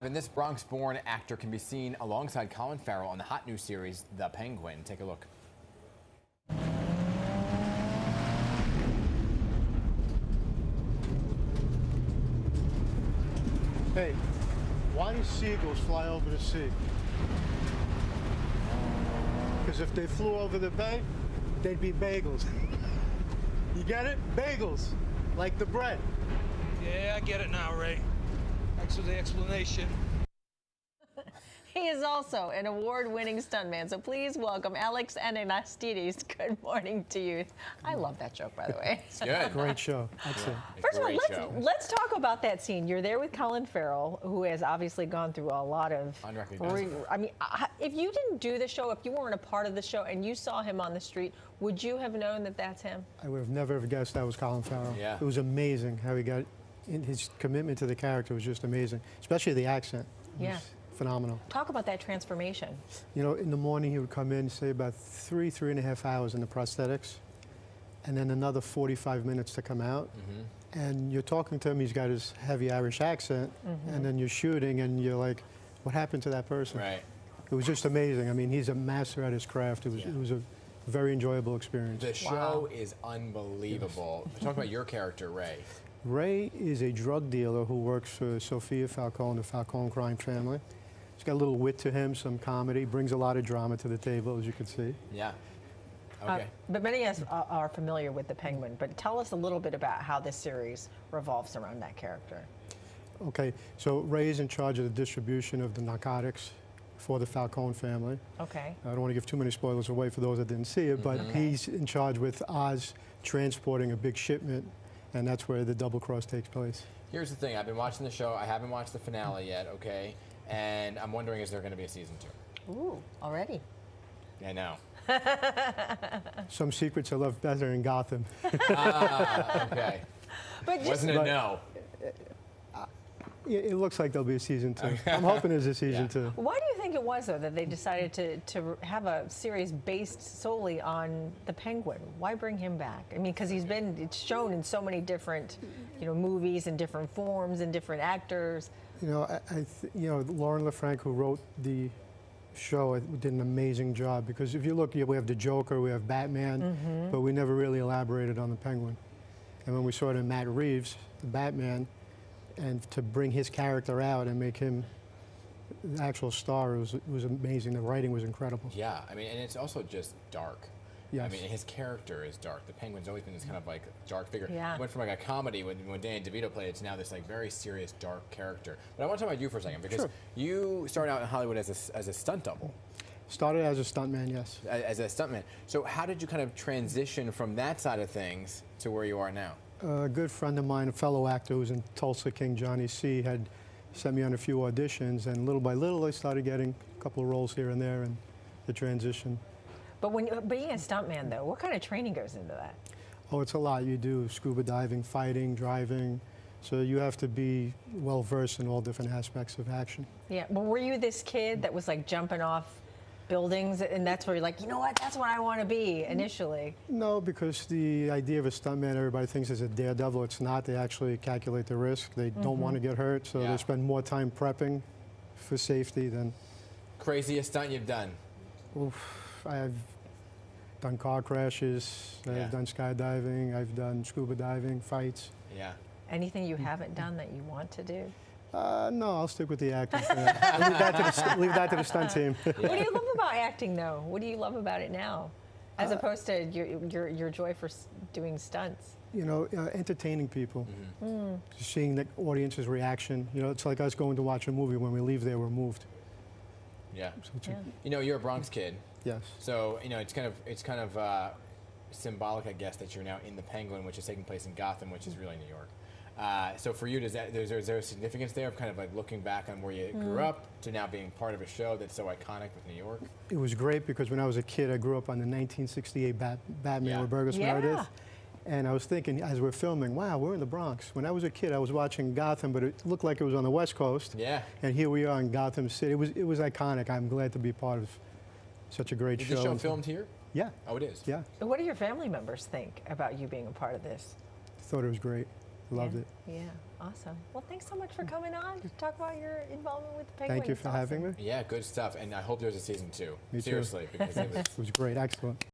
And this Bronx-born actor can be seen alongside Colin Farrell on the hot new series, The Penguin. Take a look. Hey, why do seagulls fly over the sea? Because if they flew over the bay, they'd be bagels. You get it? Bagels, like the bread. Yeah, I get it now, Ray. Thanks for the explanation. He is also an award-winning stuntman, so please welcome Alex Anagnostidis. Good morning to you. I love that joke, by the way. It's good. Great show. Excellent. First of all, let's talk about that scene. You're there with Colin Farrell, who has obviously gone through a lot of... Unrecognizable. I mean, if you didn't do the show, if you weren't a part of the show and you saw him on the street, would you have known that that's him? I would have never ever guessed that was Colin Farrell. Yeah. It was amazing how he got... His commitment to the character was just amazing, especially the accent. It was phenomenal. Talk about that transformation. You know, in the morning he would come in, say about 3.5 hours in the prosthetics, and then another 45 minutes to come out. And you're talking to him, he's got his heavy Irish accent, and then you're shooting, and you're like, what happened to that person? Right. It was just amazing. I mean, he's a master at his craft. It was a very enjoyable experience. The show is unbelievable. Talk about your character, Ray. Ray is a drug dealer who works for Sofia Falcone, the Falcone crime family. He's got a little wit to him, some comedy, brings a lot of drama to the table, as you can see. Yeah. Okay. But many of us are familiar with the Penguin, but tell us a little bit about how this series revolves around that character. Okay, so Ray is in charge of the distribution of the narcotics for the Falcone family. Okay. I don't want to give too many spoilers away for those that didn't see it, but he's in charge with Oz transporting a big shipment, and that's where the double cross takes place. Here's the thing. I've been watching the show. I haven't watched the finale yet, okay? And I'm wondering, is there going to be a season 2? Ooh, already. I know. Some secrets I love better in Gotham. Okay. But Wasn't a no. It looks like there'll be a season 2. I'm hoping there's a season 2. why do you think it was, though, that they decided to have a series based solely on the Penguin? Why bring him back? I mean, because it's shown in so many different, movies and different forms and different actors. Lauren LaFranc, who wrote the show, did an amazing job, because if you look, we have the Joker, we have Batman, but we never really elaborated on the Penguin. And when we saw it in Matt Reeves, the Batman, and to bring his character out and make him the actual star, it was amazing. The writing was incredible. Yeah, I mean, and it's also just dark. Yes. I mean, his character is dark. The Penguin's always been this kind of like dark figure. Yeah. It went from like a comedy when Danny DeVito played it to now this like very serious dark character. But I want to talk about you for a second, because you started out in Hollywood as a stunt double. Started as a stuntman, yes. As a stuntman. So how did you kind of transition from that side of things to where you are now? A good friend of mine, a fellow actor who was in Tulsa King, Johnny C., had sent me on a few auditions, and little by little I started getting a couple of roles here and there, and the transition. But when being a stuntman, though, what kind of training goes into that? Oh, it's a lot. You do scuba diving, fighting, driving, so you have to be well versed in all different aspects of action. Yeah, but were you this kid that was like jumping off buildings, and that's where you're like, you know what, that's what I want to be initially? No, because the idea of a stuntman, everybody thinks is a daredevil. It's not. They actually calculate the risk. They don't want to get hurt, so they spend more time prepping for safety than... Craziest stunt you've done? Oof, I've done car crashes, I've done skydiving, I've done scuba diving, fights. Yeah. Anything you haven't done that you want to do? No, I'll stick with the acting. Leave that to the stunt team. What do you love about acting, though? What do you love about it now, as opposed to your joy for doing stunts? Entertaining people, just seeing the audience's reaction. It's like us going to watch a movie. When we leave there, we're moved. Yeah. You're a Bronx kid. Yes. So it's kind of symbolic, I guess, that you're now in the Penguin, which is taking place in Gotham, which is really New York. So for you, is there a significance there of kind of like looking back on where you grew up to now being part of a show that's so iconic with New York? It was great, because when I was a kid, I grew up on the 1968 Batman with Burgess Meredith. And I was thinking, as we're filming, wow, we're in the Bronx. When I was a kid, I was watching Gotham, but it looked like it was on the West Coast. Yeah. And here we are in Gotham City. It was iconic. I'm glad to be part of such a great show. Is the show filmed here? Yeah. Oh, it is? Yeah. What do your family members think about you being a part of this? Thought it was great. Loved it. Yeah. Awesome. Well, thanks so much for coming on to talk about your involvement with the Penguin. Thank you It's for having awesome. me. Yeah, good stuff. And I hope there's a season 2. Me too. Seriously, because it was It was great, excellent.